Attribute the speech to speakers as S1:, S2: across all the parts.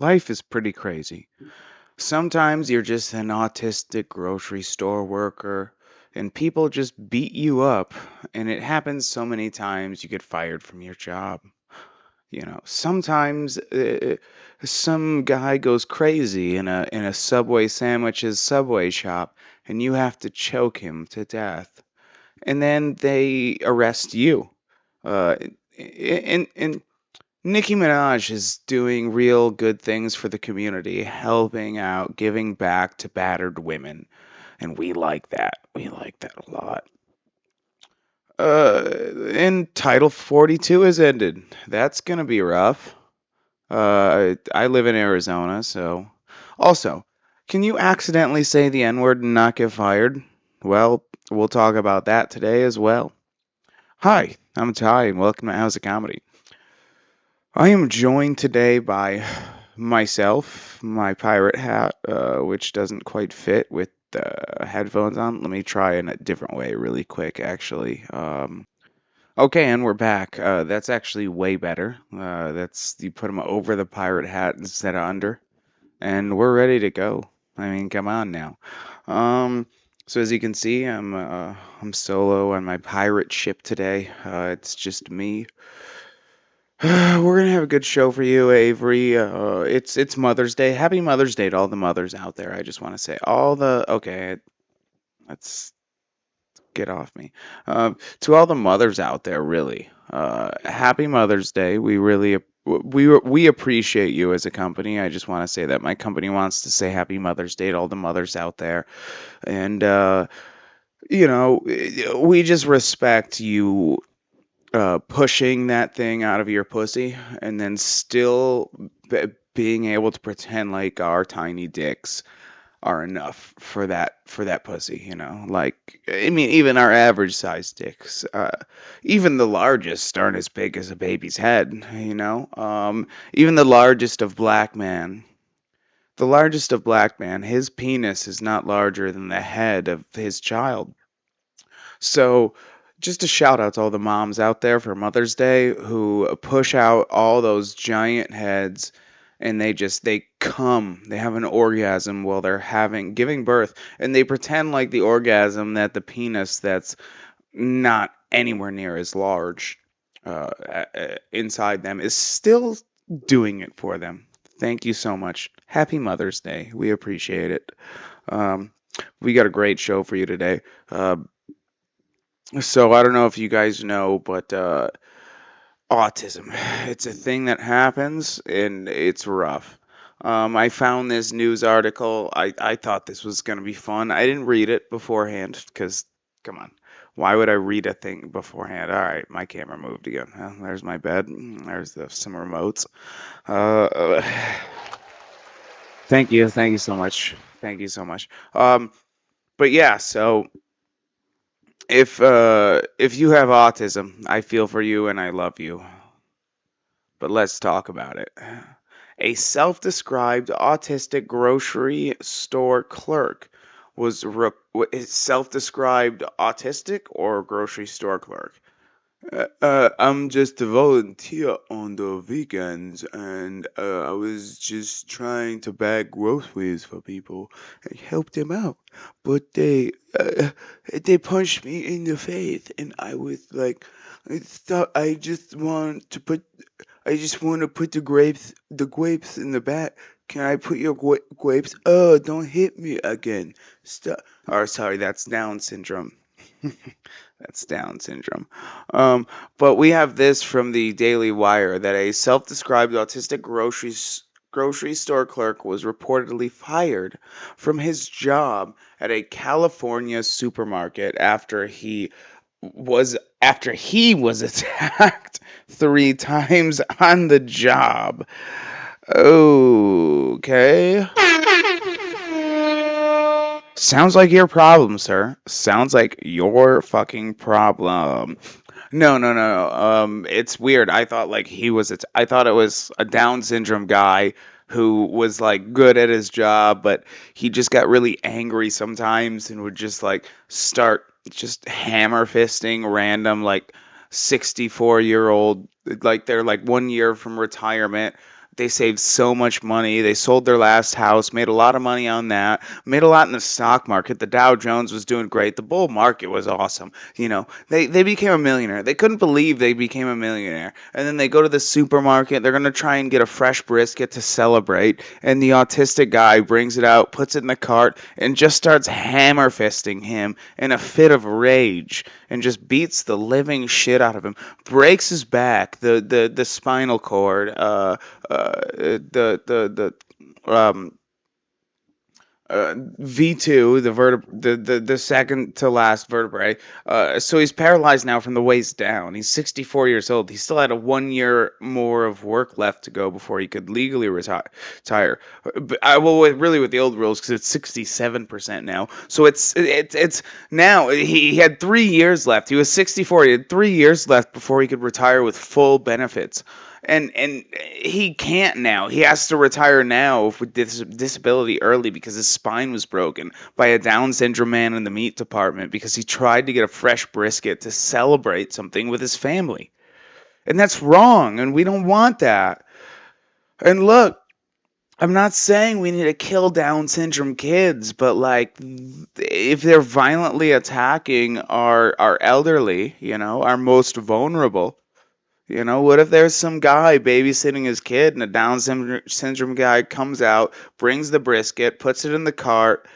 S1: Life is pretty crazy. Sometimes you're just an autistic grocery store worker and people just beat you up, and it happens so many times you get fired from your job. Sometimes some guy goes crazy in a Subway sandwiches Subway shop and you have to choke him to death. And then they arrest you. Uh, and Nicki Minaj is doing real good things for the community, helping out, giving back to battered women, and we like that. We like that a lot. And Title 42 has ended. That's gonna be rough. I live in Arizona, so. Also, can you accidentally say the N word and not get fired? Well, we'll talk about that today as well. Hi, I'm Ty, and welcome to How's It Comedy. I am joined today by myself, my pirate hat, which doesn't quite fit with the headphones on. Let me try in a different way, really quick, actually. Okay, and we're back. That's actually way better. That's you put them over the pirate hat instead of under, and we're ready to go. I mean, come on now. Um, so as you can see, I'm solo on my pirate ship today. It's just me. We're gonna have a good show for you, Avery. It's Mother's Day. Happy Mother's Day to all the mothers out there. I just want to say all the okay. Let's get off me. To all the mothers out there, really. Happy Mother's Day. We appreciate you as a company. I just want to say that my company wants to say Happy Mother's Day to all the mothers out there, and we just respect you pushing that thing out of your pussy and then still being able to pretend like our tiny dicks are enough for that pussy, like I mean even our average size dicks, even the largest aren't as big as a baby's head, even the largest of black man, his penis is not larger than the head of his child. So, just a shout out to all the moms out there for Mother's Day who push out all those giant heads and they come, they have an orgasm while they're having giving birth, and they pretend like the orgasm that the penis that's not anywhere near as large inside them is still doing it for them. Thank you so much. Happy Mother's Day. We appreciate it. Um, we got a great show for you today. So I don't know if you guys know, but autism, it's a thing that happens and it's rough. I found this news article. I thought this was going to be fun. I didn't read it beforehand because, come on, why would I read a thing beforehand? All right, my camera moved again. Well, there's my bed. There's some remotes. Uh, thank you so much. Thank you so much. But yeah, so if you have autism, I feel for you and I love you. But let's talk about it. A self-described autistic grocery store clerk is self-described autistic or grocery store clerk? I'm just a volunteer on the weekends, and I was just trying to bag groceries for people and help them out. But they punched me in the face, and I was like, I thought I just want to put the grapes in the bag. Can I put your grapes? Oh, don't hit me again. Stop. Or sorry, that's Down syndrome. That's Down syndrome. Um, but we have this from the Daily Wire that a self-described autistic grocery store clerk was reportedly fired from his job at a California supermarket after he was attacked 3 times on the job. Okay. Sounds like your problem, sir. Sounds like your fucking problem. No, no, no. It's weird. I thought like I thought it was a Down syndrome guy who was like good at his job, but he just got really angry sometimes and would just like start just hammer fisting random like 64-year-old, like they're like 1 year from retirement, They saved so much money. They sold their last house, made a lot of money on that, made a lot in the stock market. The Dow Jones was doing great. The bull market was awesome. They became a millionaire. They couldn't believe they became a millionaire. And then they go to the supermarket. They're going to try and get a fresh brisket to celebrate. And the autistic guy brings it out, puts it in the cart, and just starts hammer fisting him in a fit of rage and just beats the living shit out of him, breaks his back, the spinal cord, um, V2, the second to last vertebrae. So he's paralyzed now from the waist down. He's 64 years old. He still had a 1 year more of work left to go before he could legally retire. Really with the old rules because it's 67% now. So it's now he had 3 years left. He was 64. He had 3 years left before he could retire with full benefits. And he can't now. He has to retire now with disability early because his spine was broken by a Down syndrome man in the meat department because he tried to get a fresh brisket to celebrate something with his family. And that's wrong, and we don't want that. And look, I'm not saying we need to kill Down syndrome kids, but like if they're violently attacking our elderly, our most vulnerable, what if there's some guy babysitting his kid and a Down syndrome guy comes out, brings the brisket, puts it in the cart,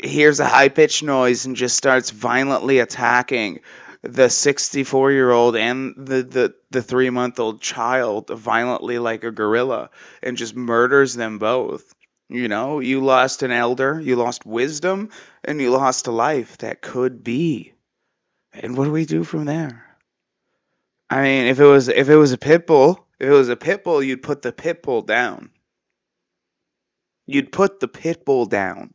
S1: hears a high pitched noise, and just starts violently attacking the 64-year-old and the 3-month-old child violently like a gorilla and just murders them both. You lost an elder, you lost wisdom, and you lost a life that could be. And what do we do from there? I mean, if it was a pit bull, you'd put the pit bull down. You'd put the pit bull down.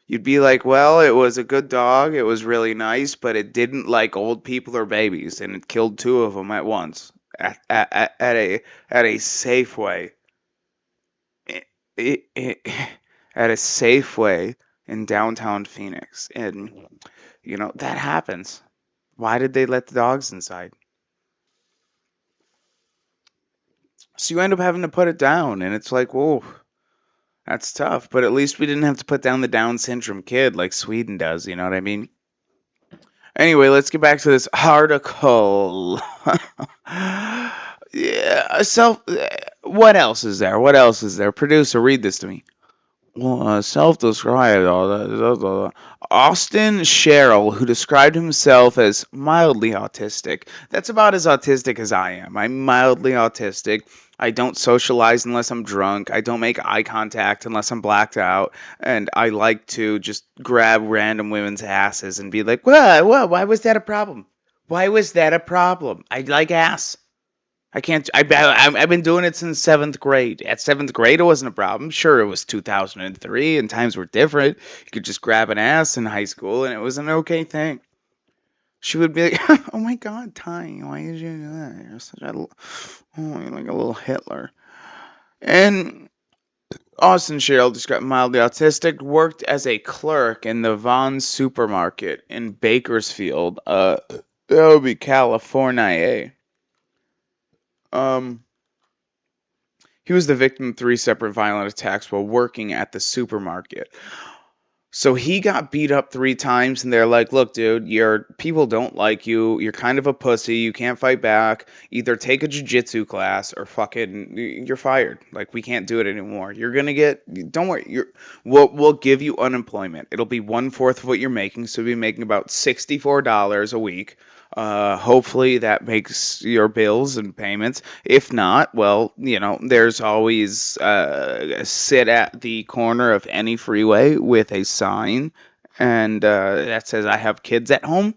S1: You'd be like, well, it was a good dog. It was really nice, but it didn't like old people or babies, and it killed two of them at once at a Safeway. It, it, at a Safeway in downtown Phoenix, and that happens. Why did they let the dogs inside? So you end up having to put it down, and it's like, whoa, that's tough. But at least we didn't have to put down the Down syndrome kid like Sweden does. You know what I mean? Anyway, let's get back to this article. Yeah. So, what else is there? What else is there? Producer, read this to me. Well, self-described Austin Sherrill, who described himself as mildly autistic. That's about as autistic as I am. I'm mildly autistic. I don't socialize unless I'm drunk. I don't make eye contact unless I'm blacked out. And I like to just grab random women's asses and be like, what? Why was that a problem? Why was that a problem? I like ass. I can't. I've been doing it since seventh grade. At seventh grade, it wasn't a problem. Sure, it was 2003, and times were different. You could just grab an ass in high school, and it was an okay thing. She would be like, "Oh my God, Ty, why did you do that? You're such a, you're like a little Hitler." And Austin Cheryl, described mildly autistic, worked as a clerk in the Vons supermarket in Bakersfield. That would be California. Um. He was the victim of three separate violent attacks while working at the supermarket. So he got beat up 3 times, and they're like, "Look, dude, your people don't like you. You're kind of a pussy. You can't fight back. Either take a jujitsu class or fucking you're fired. Like we can't do it anymore. You're gonna get. Don't worry. We'll give you unemployment. It'll be 1/4 of what you're making. So you'll be making about $64 a week. Hopefully that makes your bills and payments. If not, well, there's always sit at the corner of any freeway with a sign and that says I have kids at home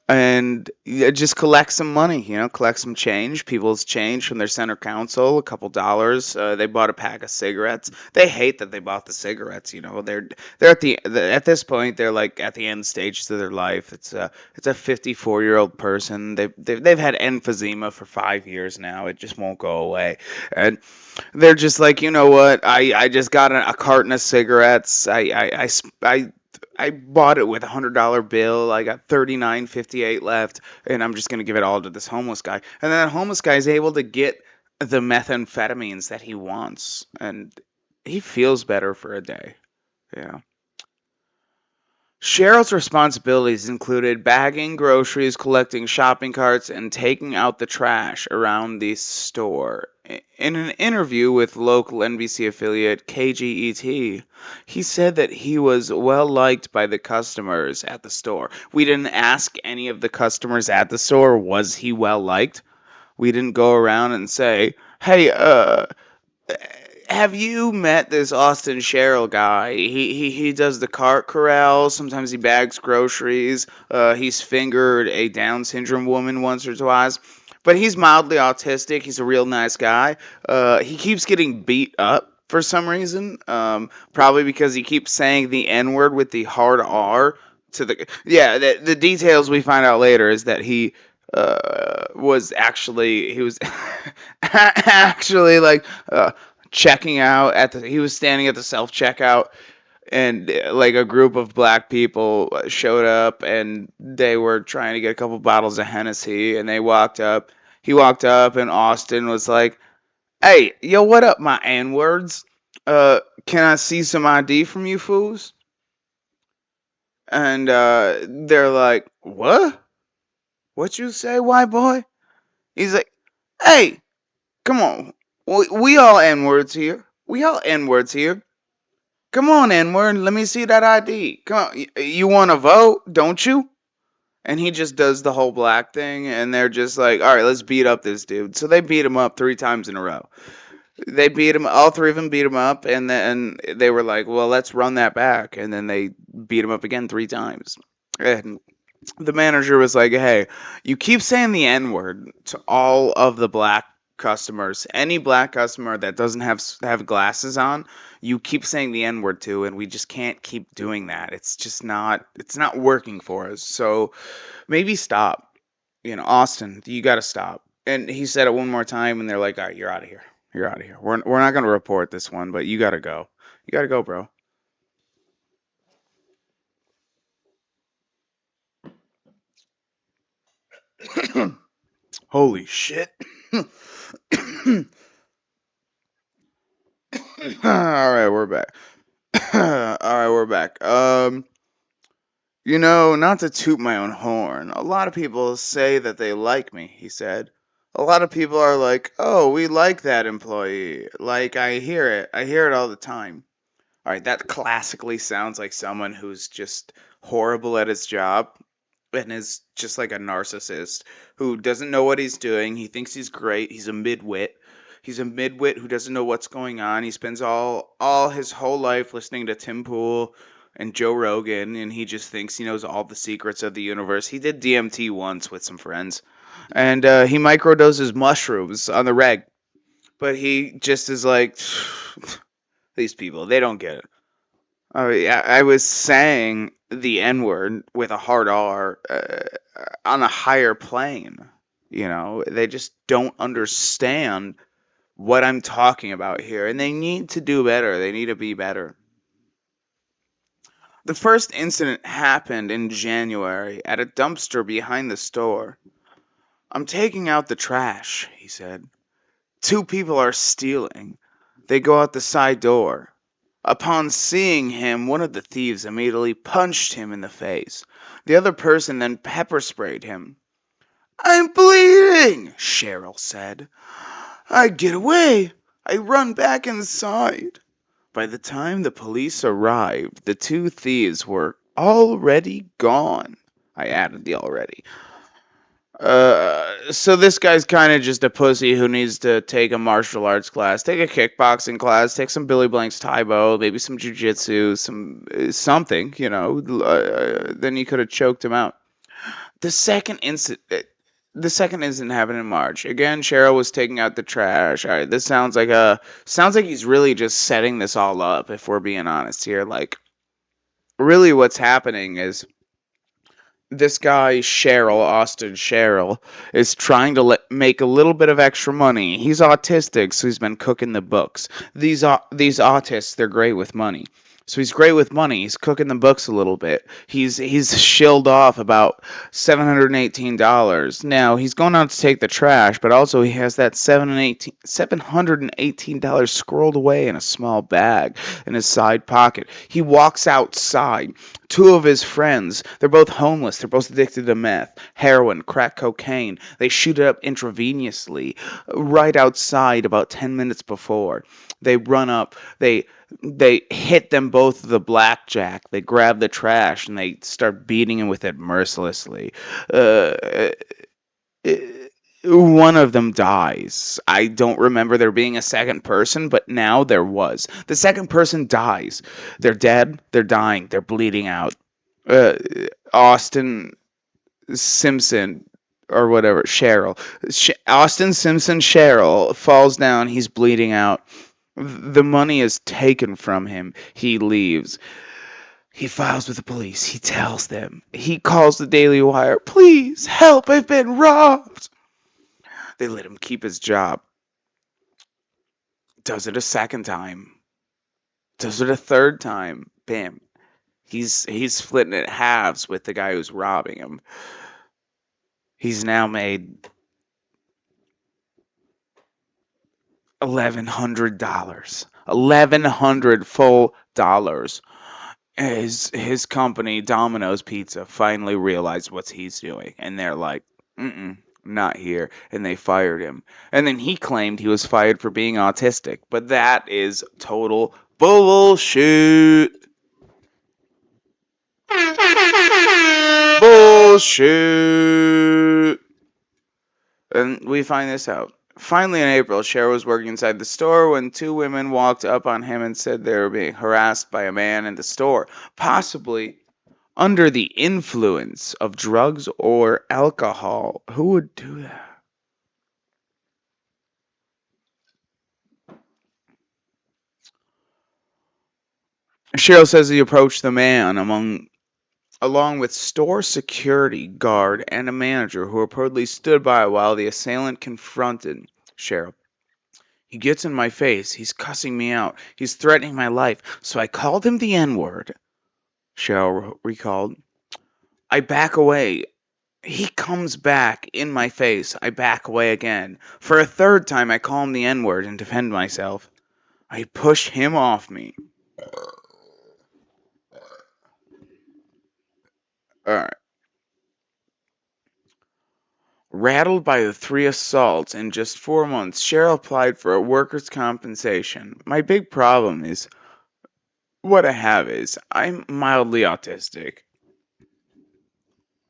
S1: and just collect some money, collect some change, people's change from their center council, a couple dollars. They bought a pack of cigarettes. They hate that they bought the cigarettes. They're at this point they're like at the end stages of their life. It's a 54-year-old person. They've had emphysema for 5 years now. It just won't go away, and they're just like, you know what? I just got a carton of cigarettes. I bought it with $100 bill. I got 39.58 left, and I'm just gonna give it all to this homeless guy. And then that homeless guy is able to get the methamphetamines that he wants, and he feels better for a day. Yeah. Cheryl's responsibilities included bagging groceries, collecting shopping carts, and taking out the trash around the store. In an interview with local NBC affiliate KGET, he said that he was well liked by the customers at the store. We didn't ask any of the customers at the store, was he well liked? We didn't go around and say, hey, have you met this Austin Sherrill guy? He does the cart corral. Sometimes he bags groceries. He's fingered a Down syndrome woman once or twice. But he's mildly autistic. He's a real nice guy. He keeps getting beat up for some reason. Probably because he keeps saying the N word with the hard R to the. Yeah, the details we find out later is that he was actually like checking out at the he was standing at the self checkout, and like a group of black people showed up, and they were trying to get a couple bottles of Hennessy, and he walked up, and Austin was like, hey, yo, what up, my N-words? Can I see some ID from you fools? And they're like, what you say, white boy? He's like, hey, come on, we all N-words here, we all N-words here. Come on, N-word, let me see that ID. Come on, you want to vote, don't you? And he just does the whole black thing, and they're just like, all right, let's beat up this dude. So they beat him up 3 times in a row. They beat him, all three of them beat him up, and then they were like, well, let's run that back. And then they beat him up again 3 times. And the manager was like, hey, you keep saying the N word to all of the black customers. Any black customer that doesn't have glasses on, you keep saying the N word to, and we just can't keep doing that. It's not working for us. So maybe stop. Austin, you got to stop. And he said it one more time, and they're like, all right, you're out of here. You're out of here. We're not going to report this one, but you got to go. You got to go, bro. Holy shit. All right, we're back. All right, we're back. Not to toot my own horn, a lot of people say that they like me, he said. A lot of people are like, oh, we like that employee. Like, I hear it. I hear it all the time. All right, that classically sounds like someone who's just horrible at his job and is just like a narcissist who doesn't know what he's doing. He thinks he's great. He's a midwit. He's a midwit who doesn't know what's going on. He spends all his whole life listening to Tim Pool and Joe Rogan, and he just thinks he knows all the secrets of the universe. He did DMT once with some friends, and he microdoses mushrooms on the reg. But he just is like, these people, they don't get it. Oh yeah, I was saying the N word with a hard R on a higher plane. They just don't understand what I'm talking about here, and they need to do better. They need to be better. The first incident happened in January at a dumpster behind the store. I'm taking out the trash, he said. 2 people are stealing. They go out the side door. Upon seeing him, one of the thieves immediately punched him in the face. The other person then pepper sprayed him. I'm bleeding, Cheryl said. I get away. I run back inside. By the time the police arrived, the 2 thieves were already gone. I added the already. So this guy's kind of just a pussy who needs to take a martial arts class, take a kickboxing class, take some Billy Blank's Taibo, maybe some jujitsu, something, then you could have choked him out. The second incident, the second incident happened in March. Again, Cheryl was taking out the trash. All right, this sounds like he's really just setting this all up. If we're being honest here, like really, what's happening is this guy Austin Sherrill, is trying to make a little bit of extra money. He's autistic, so he's been cooking the books. These autists, they're great with money. So he's great with money. He's cooking the books a little bit. He's shilled off about $718. Now he's going out to take the trash, but also he has that $718 scrolled away in a small bag in his side pocket. He walks outside. Two of his friends, they're both homeless. They're both addicted to meth, heroin, crack cocaine. They shoot it up intravenously right outside about 10 minutes before. They run up. They hit them both with a blackjack. They grab the trash and they start beating him with it mercilessly. Uh, uh, One of them dies. I don't remember there being a second person, but now there was. The second person dies. They're dead. They're dying. They're bleeding out. Uh, Austin Simpson or whatever, Austin Simpson Cheryl falls down. He's bleeding out. The money is taken from him. He leaves. He files with the police. He tells them. He calls the Daily Wire. Please help! I've been robbed. They let him keep his job. Does it a second time. Does it a third time. Bam. He's splitting it halves with the guy who's robbing him. He's now made $1,100. 1,100 full dollars. His company, Domino's Pizza, finally realized what he's doing, and they're like, not here, and they fired him. And then he claimed he was fired for being autistic, but that is total bullshit. Bullshit. And we find this out. Finally, in April, Cher was working inside the store when two women walked up on him and said they were being harassed by a man in the store, possibly under the influence of drugs or alcohol. Who would do that? Cheryl says he approached the man along with store security guard and a manager who reportedly stood by while the assailant confronted Cheryl. He gets in my face. He's cussing me out. He's threatening my life. So I called him the N-word, Cheryl recalled. I back away. He comes back in my face. I back away again. For a third time, I call him the N-word and defend myself. I push him off me. Alright. Rattled by the three assaults in just 4 months, Cheryl applied for a workers' compensation. My big problem is, what I have is, I'm mildly autistic.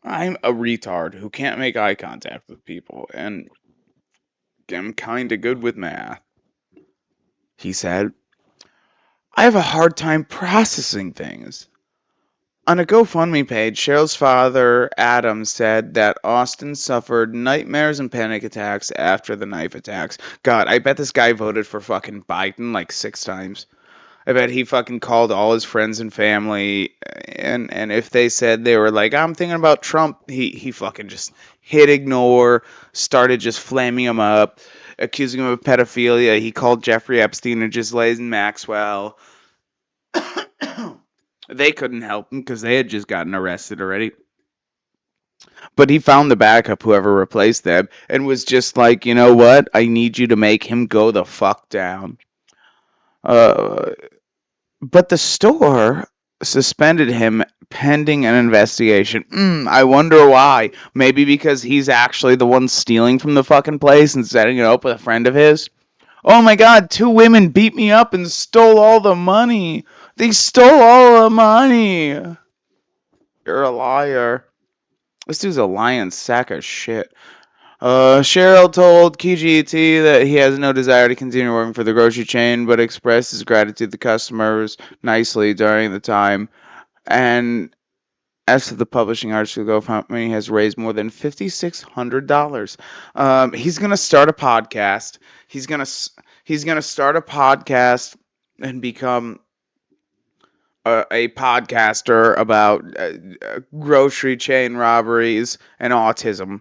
S1: I'm a retard who can't make eye contact with people, and I'm kinda good with math, he said. I have a hard time processing things. On a GoFundMe page, Cheryl's father, Adam, said that Austin suffered nightmares and panic attacks after the knife attacks. God, I bet this guy voted for fucking Biden like 6 times. I bet he fucking called all his friends and family, and if they said they were like, I'm thinking about Trump, he fucking just hit ignore, started just flaming him up, accusing him of pedophilia. He called Jeffrey Epstein and Ghislaine Maxwell. They couldn't help him because they had just gotten arrested already. But he found the backup, whoever replaced them, and was just like, you know what? I need you to make him go the fuck down. Uh, but the store suspended him pending an investigation. I wonder why. Maybe because he's actually the one stealing from the fucking place and setting it up with a friend of his. Oh my god, two women beat me up and stole all the money. They stole all the money. You're a liar. This dude's a lying sack of shit. Cheryl told KGT that he has no desire to continue working for the grocery chain, but expressed his gratitude to customers nicely during the time. And as to the publishing article, GoFundMe has raised more than $5,600. He's gonna start a podcast. He's gonna start a podcast and become a podcaster about grocery chain robberies and autism.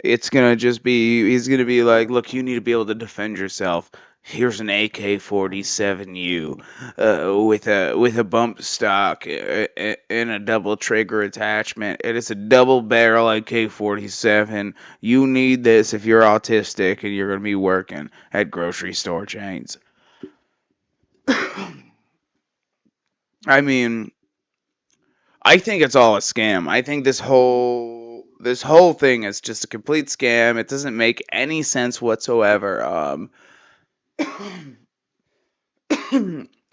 S1: It's gonna just be, he's gonna be like, look, you need to be able to defend yourself. Here's an AK-47U with a bump stock and a double trigger attachment. It is a double barrel AK-47. You need this if you're autistic and you're going to be working at grocery store chains. I mean, I think it's all a scam. I think this whole thing is just a complete scam. It doesn't make any sense whatsoever.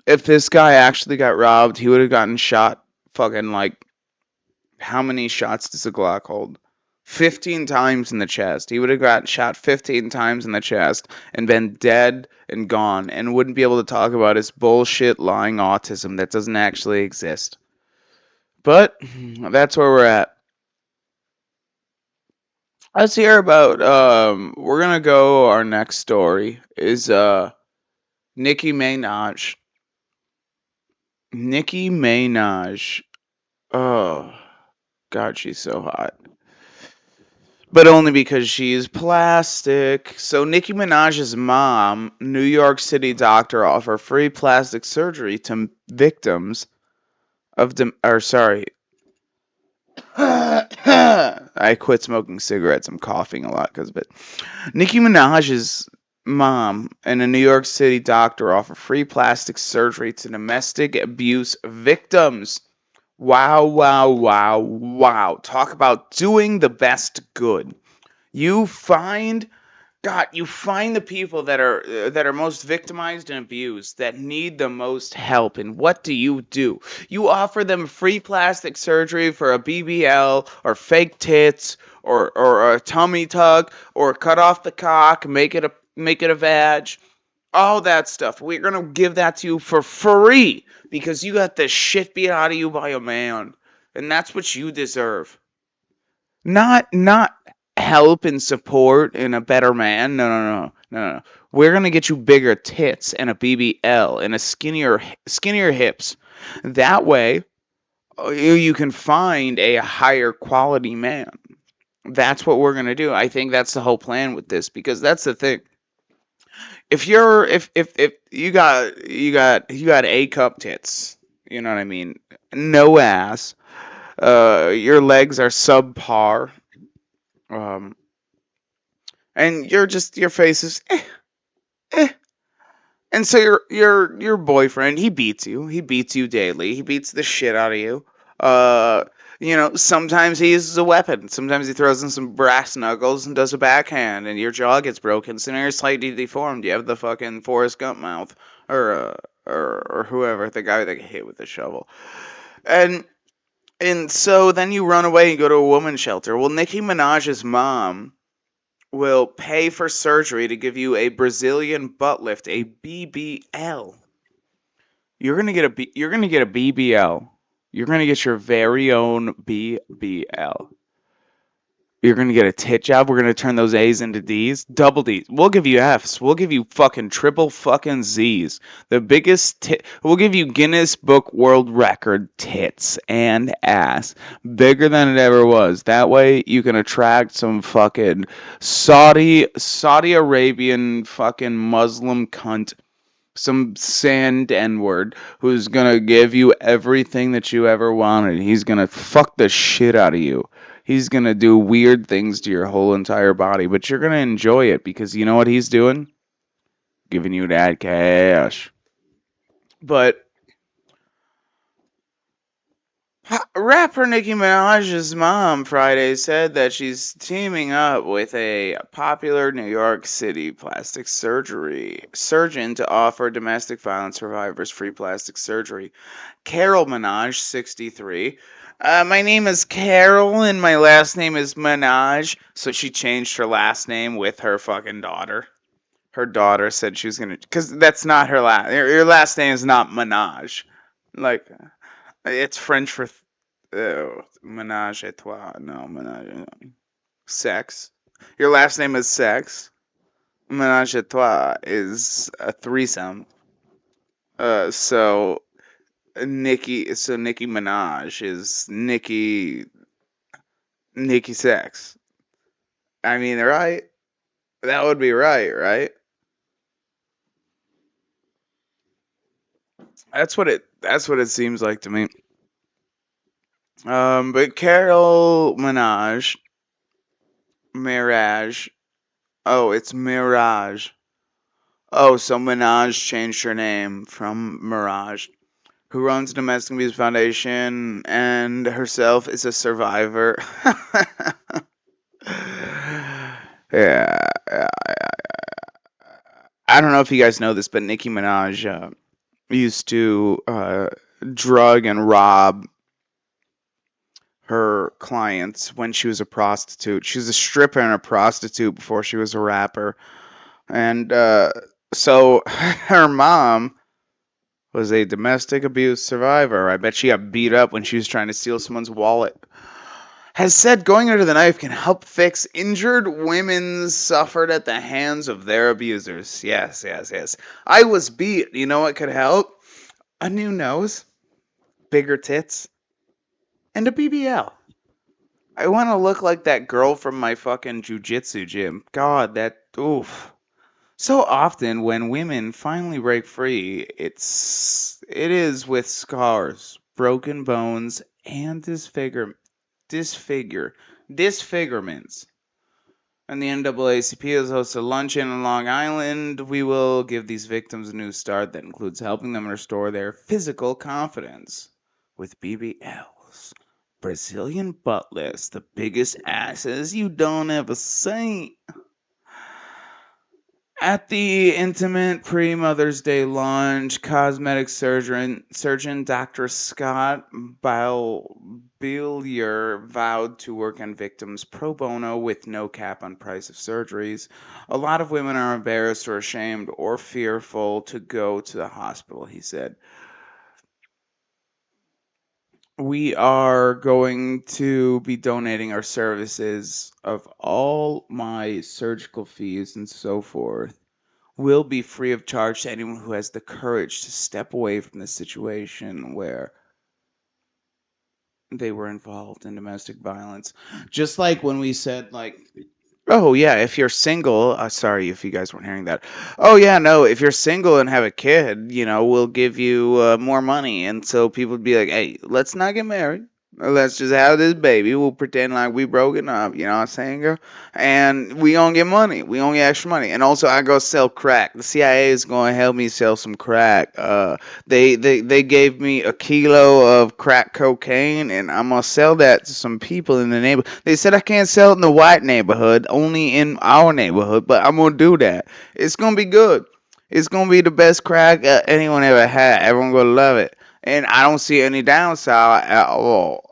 S1: If this guy actually got robbed, he would have gotten shot. Fucking like, how many shots does a Glock hold? 15 times in the chest. He would have got shot 15 times in the chest and been dead and gone and wouldn't be able to talk about his bullshit lying autism that doesn't actually exist. But that's where we're at. Let's hear about we're gonna go our next story is Nicki Minaj. Nicki Minaj. Oh God, she's so hot. But only because she's plastic. So Nicki Minaj's mom, New York City doctor, offer free plastic surgery to victims of or sorry. I quit smoking cigarettes. I'm coughing a lot because of it. Nicki Minaj's mom and a New York City doctor offer free plastic surgery to domestic abuse victims. Wow, wow, wow, wow. Talk about doing the best good. You find you find the people that are most victimized and abused, that need the most help, and what do? You offer them free plastic surgery for a BBL or fake tits or a tummy tuck or cut off the cock, make it a vag, all that stuff. We're gonna give that to you for free because you got the shit beat out of you by a man, and that's what you deserve. Not help and support and a better man. No, no, no, no, no. We're gonna get you bigger tits and a BBL and a skinnier hips. That way, you can find a higher quality man. That's what we're gonna do. I think that's the whole plan with this because that's the thing. If you got A cup tits, you know what I mean. No ass. Your legs are subpar. Um, and your face is eh. And so your boyfriend, he beats you daily, he beats the shit out of you. uh Sometimes he uses a weapon, sometimes he throws in some brass knuckles and does a backhand and your jaw gets broken, so now you're slightly deformed, you have the fucking Forrest Gump mouth, or or whoever, the guy that got hit with the shovel. And and so then you run away and go to a woman's shelter. Well, Nicki Minaj's mom will pay for surgery to give you a Brazilian butt lift, a BBL. You're gonna get a BBL. You're gonna get your very own BBL. You're gonna get a tit job. We're gonna turn those A's into D's, double D's. We'll give you F's. We'll give you fucking triple fucking Z's. The biggest tit. We'll give you Guinness Book World Record tits and ass, bigger than it ever was. That way you can attract some fucking Saudi Arabian fucking Muslim cunt, some sand Nword, who's gonna give you everything that you ever wanted. He's gonna fuck the shit out of you. He's gonna do weird things to your whole entire body, but you're gonna enjoy it because you know what he's doing? Giving you that cash. But rapper Nicki Minaj's mom Friday said that she's teaming up with a popular New York City plastic surgery surgeon to offer domestic violence survivors free plastic surgery. Carol Minaj, 63. My name is Carol and my last name is Minaj. So she changed her last name with her fucking daughter. Her daughter said she was gonna, because that's not her last. Your last name is not Minaj. Like, it's French for menage a trois. No, menage. Sex. Your last name is Sex. Menage a trois is a threesome. So Nicki Minaj is Nicki Sex. I mean, right? That would be right, right? That's what it seems like to me. But Carol Minaj, Mirage. Oh, it's Mirage. Oh, so Minaj changed her name from Mirage, who runs Domestic Abuse Foundation and herself is a survivor. Yeah, I don't know if you guys know this, but Nicki Minaj used to drug and rob her clients when she was a prostitute. She was a stripper and a prostitute before she was a rapper. And so her mom was a domestic abuse survivor. I bet she got beat up when she was trying to steal someone's wallet. Has said going under the knife can help fix injured women suffered at the hands of their abusers. Yes, yes, yes. I was beat. You know what could help? A new nose, bigger tits, and a BBL. I want to look like that girl from my fucking jujitsu gym. God, that oof. So often when women finally break free, it is with scars, broken bones, and disfigurements. And the NAACP has hosted a luncheon in Long Island. We will give these victims a new start that includes helping them restore their physical confidence with BBLs. Brazilian butt lifts, the biggest asses you don't ever see. At the intimate pre-Mother's Day lunch, cosmetic surgeon Dr. Scott Billier vowed to work on victims pro bono with no cap on price of surgeries. A lot of women are embarrassed or ashamed or fearful to go to the hospital, he said. We are going to be donating our services of all my surgical fees and so forth will be free of charge to anyone who has the courage to step away from the situation where they were involved in domestic violence. Just like when we said, like, oh yeah, if you're single, sorry if you guys weren't hearing that. Oh yeah, no, if you're single and have a kid, we'll give you more money, and so people would be like, hey, let's not get married. Let's just have this baby. We'll pretend like we broken up. You know what I'm saying, girl? And we gonna get money. We gonna get extra money. And also, I go sell crack. The CIA is gonna help me sell some crack. They gave me a kilo of crack cocaine, and I'm gonna sell that to some people in the neighborhood. They said I can't sell it in the white neighborhood, only in our neighborhood, but I'm gonna do that. It's gonna be good. It's gonna be the best crack anyone ever had. Everyone gonna love it, and I don't see any downside at all.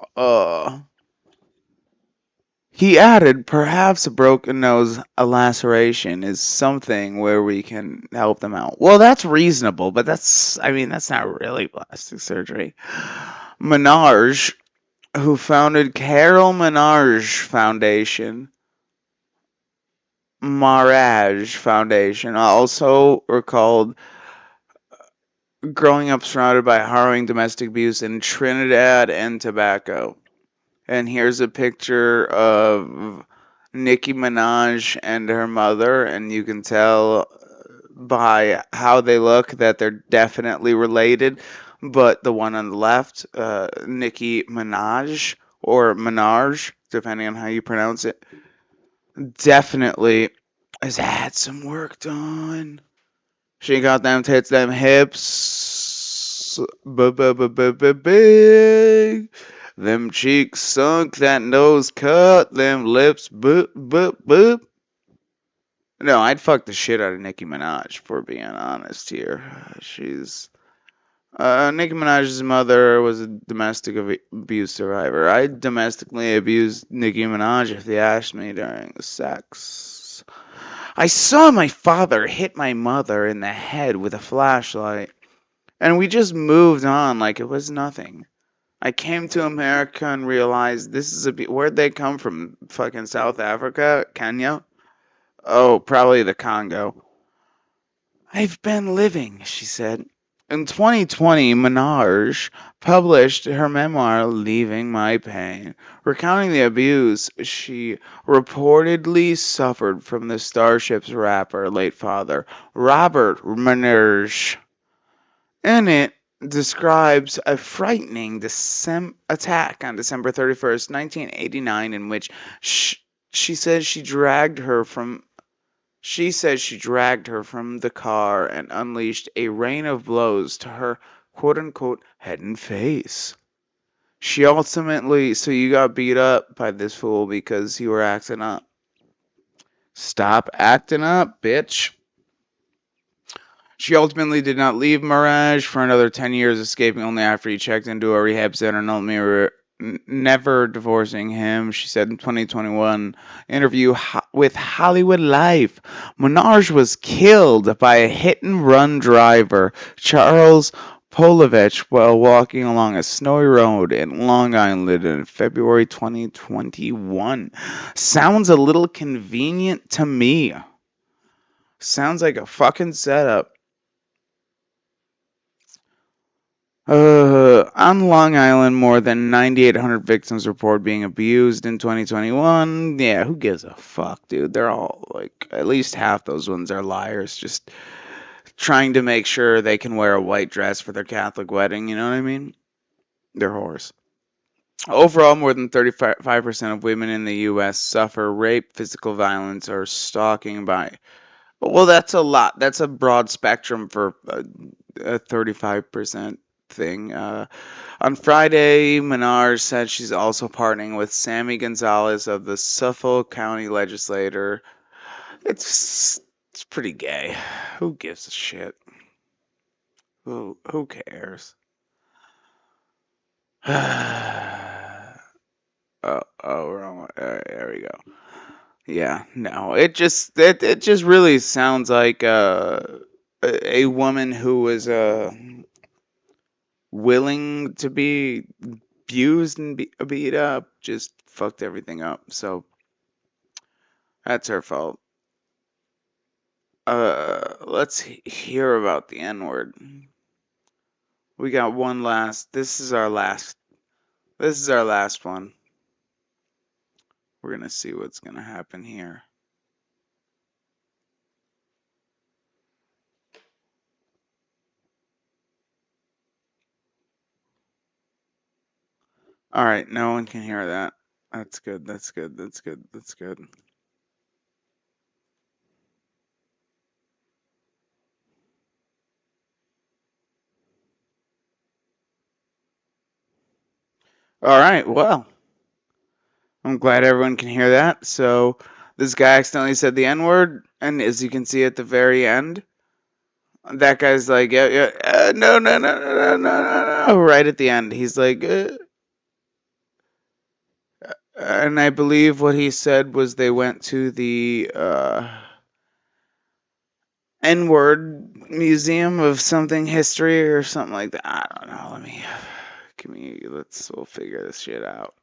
S1: He added, perhaps a broken nose, a laceration is something where we can help them out. Well, that's reasonable, but that's not really plastic surgery. Minaj, who founded Carol Minaj Foundation, Maraj Foundation, also recalled growing up surrounded by harrowing domestic abuse in Trinidad and Tobago. And here's a picture of Nicki Minaj and her mother, and you can tell by how they look that they're definitely related. But the one on the left, Nicki Minaj, or Minaj, depending on how you pronounce it, definitely has had some work done. She got them tits, them hips, big. Them cheeks sunk, that nose cut, them lips boop, boop, boop. No, I'd fuck the shit out of Nicki Minaj, for being honest here. Nicki Minaj's mother was a domestic abuse survivor. I'd domestically abuse Nicki Minaj if they asked me during the sex. I saw my father hit my mother in the head with a flashlight, and we just moved on like it was nothing. I came to America and realized this is where'd they come from? Fucking South Africa? Kenya? Oh, probably the Congo. I've been living, she said. In 2020, Minaj published her memoir, Leaving My Pain, recounting the abuse she reportedly suffered from the Starship's rapper, late father, Robert Minaj. In it, describes a frightening attack on December 31st, 1989, in which sh- she says she dragged her from the car and unleashed a rain of blows to her quote unquote head and face. She ultimately, so you got beat up by this fool because you were acting up. Stop acting up, bitch. She ultimately did not leave Mirage for another 10 years, escaping only after he checked into a rehab center and ultimately never divorcing him. She said in 2021 interview with Hollywood Life, Minaj was killed by a hit-and-run driver, Charles Polovich, while walking along a snowy road in Long Island in February 2021. Sounds a little convenient to me. Sounds like a fucking setup. On Long Island, more than 9,800 victims report being abused in 2021. Yeah, who gives a fuck, dude? They're all like, at least half those ones are liars, just trying to make sure they can wear a white dress for their Catholic wedding. You know what I mean? They're whores. Overall, more than 35% of women in the U.S. suffer rape, physical violence, or stalking by. Well, that's a lot. That's a broad spectrum for a 35% thing. On Friday, Minaj said she's also partnering with Sammy Gonzalez of the Suffolk County Legislature. It's pretty gay. Who gives a shit? Who cares? Wrong one. There we go. Yeah, no, it just really sounds like a woman who was willing to be abused and beat up just fucked everything up. So that's her fault. Let's hear about the N word. We got one last. This is our last. This is our last one. We're gonna see what's gonna happen here. All right, no one can hear that. That's good. That's good. That's good. That's good. All right. Well, I'm glad everyone can hear that. So this guy accidentally said the N word, and as you can see at the very end, that guy's like, yeah, yeah, no, no, no, no, no, no, no, no. Right at the end, he's like, and I believe what he said was they went to the Nword Museum of something history or something like that. I don't know. We'll figure this shit out.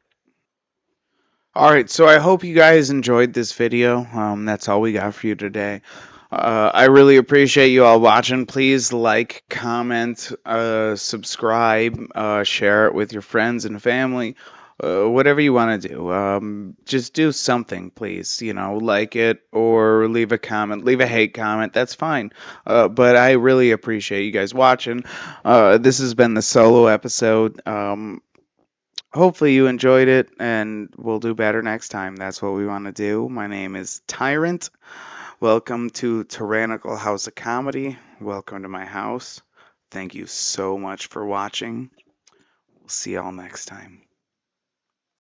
S1: All right, so I hope you guys enjoyed this video. That's all we got for you today. I really appreciate you all watching. Please like, comment, subscribe, share it with your friends and family. Whatever you want to do. Just do something, please. You know, like it or leave a comment, leave a hate comment. That's fine. But I really appreciate you guys watching. This has been the solo episode. Hopefully you enjoyed it, and we'll do better next time. That's what we want to do. My name is Tyrant. Welcome to Tyrannical House of Comedy. Welcome to my house. Thank you so much for watching. We'll see y'all next time.